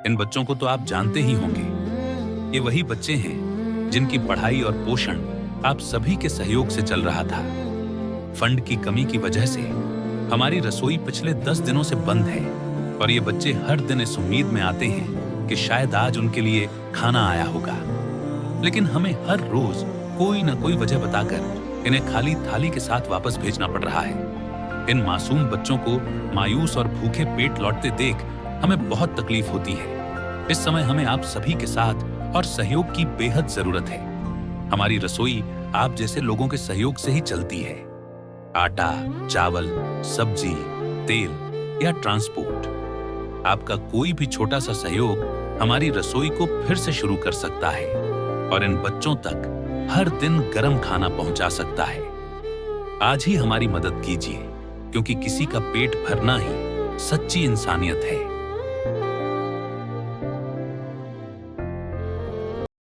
इन बच्चों को तो आप जानते ही होंगे। ये वही बच्चे हैं जिनकी पढ़ाई और पोषण आप सभी के सहयोग से चल रहा था। फंड की कमी की वजह से हमारी रसोई पिछले 10 दिनों से बंद है और ये बच्चे हर दिन इस उम्मीद में आते हैं कि शायद आज उनके लिए खाना आया होगा, लेकिन हमें हर रोज कोई न कोई वजह बताकर इन्हें खाली थाली के साथ वापस भेजना पड़ रहा है। इन मासूम बच्चों को मायूस और भूखे पेट लौटते देख हमें बहुत तकलीफ होती है। इस समय हमें आप सभी के साथ और सहयोग की बेहद जरूरत है। हमारी रसोई आप जैसे लोगों के सहयोग से ही चलती है। आटा, चावल, सब्जी, तेल या ट्रांसपोर्ट, आपका कोई भी छोटा सा सहयोग हमारी रसोई को फिर से शुरू कर सकता है और इन बच्चों तक हर दिन गर्म खाना पहुंचा सकता है। आज ही हमारी मदद कीजिए, क्योंकि किसी का पेट भरना ही सच्ची इंसानियत है।